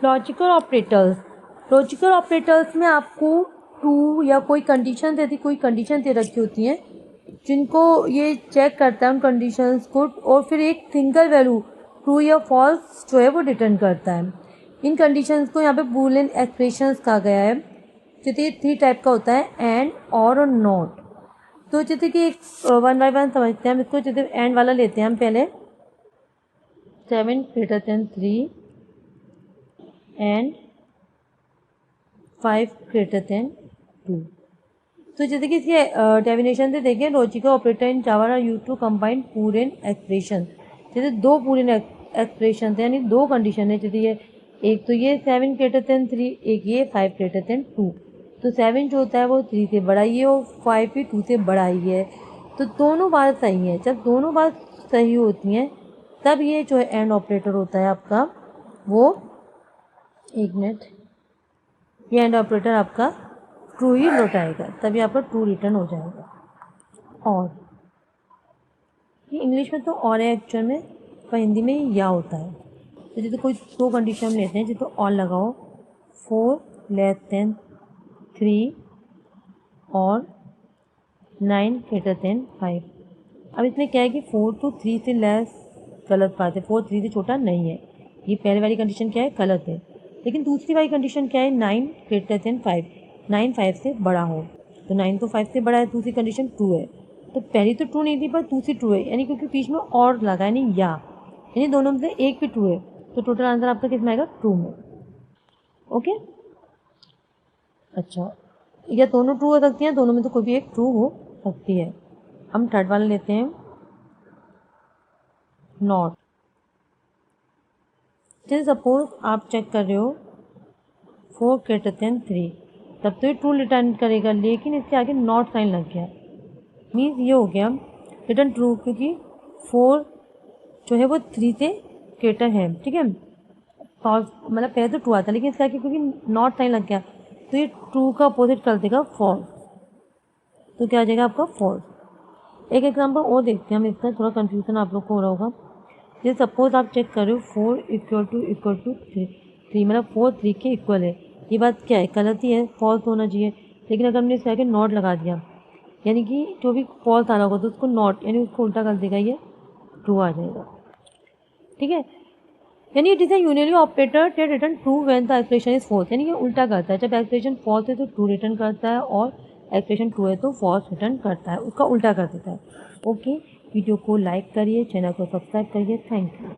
Logical operators में आपको true या कोई कंडीशन दे रखी होती हैं जिनको ये चेक करता है उन कंडीशंस को, और फिर एक सिंगल वैल्यू ट्रू या फॉल्स जो है वो रिटर्न करता है। इन कंडीशंस को यहाँ पे बूलियन एक्सप्रेशंस कहा गया है। जैसे 3 टाइप का होता है, एंड, और नॉट। तो जैसे कि एक 1 बाय 1 समझते हैं हम इसको। जैसे एंड वाला लेते हैं हम पहले, 7 greater than 3 and 5 greater than 2। तो जैसे कि इसके डेफिनेशन से देखें, logical operator in Java are used to combine boolean expression. जैसे 2 पूरेन एक्सप्रेशन है, यानी 2 कंडीशन है। जैसे ये एक तो ये 7 greater than 3, एक ये 5 greater than 2। तो 7 जो होता है वो 3 से बड़ा ही है और 5 भी 2 से बड़ा ही है। तो दोनों बात सही है। जब दोनों बात सही होती हैं तब ये जो है एंड ऑपरेटर होता है आपका, वो एक मिनट, ये एंड ऑपरेटर आपका ट्रू ही लौटाएगा, तभी आपका ट्रू रिटर्न हो जाएगा। और ये इंग्लिश में तो और है एक्चुअल में, पर हिंदी में या होता है। तो जैसे कोई 2 कंडीशन लेते हैं, जैसे और लगाओ 4 लेस देन 3 और 9 greater than 5। अब इसमें क्या है कि 4 to 3 से लेस गलत बात है, 4 3 से छोटा नहीं है। ये पहले वाली कंडीशन क्या है, गलत है। लेकिन दूसरी वाली कंडीशन क्या है, 9 greater than 5, 9 5 से बड़ा हो। तो 9 तो 5 से बड़ा है, दूसरी कंडीशन ट्रू है। तो पहली तो ट्रू नहीं थी पर दूसरी ट्रू है, यानी क्योंकि बीच में और लगा यानी या, यानी दोनों में से एक भी ट्रू है। तो टोटल आंसर आपका किस में आएगा, ट्रू में। ओके, अच्छा, या दोनों ट्रू हो सकती हैं, दोनों में तो कोई भी एक ट्रू हो सकती है। हम थर्ड वाला लेते हैं, नॉट। जैसे सपोज आप चेक कर रहे हो 4 greater than 3, तब तो ये ट्रू रिटर्न करेगा, लेकिन इसके आगे नॉट साइन लग गया, मीन्स ये हो गया रिटर्न ट्रू, क्योंकि 4 जो है वो 3 से ग्रेटर है। ठीक है, फॉल्स मतलब पहले तो ट्रू आता, लेकिन इसके आगे क्योंकि नॉट साइन लग गया तो ये ट्रू का अपोजिट कर देगा फॉल्स। तो क्या आ जाएगा आपका फॉल्स। एक एग्जांपल और देखते हैं हम इसका, थोड़ा कंफ्यूजन आप लोग को हो रहा होगा। जैसे सपोज आप चेक कर रहे हो 4 = 3 मतलब 4 3 के इक्वल है। ये बात क्या है, गलत ही है, फॉल्स होना चाहिए। लेकिन अगर हमने इसके आगे नॉट लगा दिया, यानी कि जो भी फॉल्स आना होगा तो उसको नॉट यानी उसको उल्टा कर देगा, ये ट्रू आ जाएगा। ठीक है, यानी it is a unary operator that return true when the expression is false, यानी ये उल्टा करता है। जब एक्सप्रेशन फॉल्स है तो ट्रू रिटर्न करता है, और एक्सप्रेशन ट्रू है तो फॉल्स रिटर्न करता है, उसका उल्टा कर देता है। ओके, वीडियो को लाइक करिए, चैनल को सब्सक्राइब करिए। Thank you.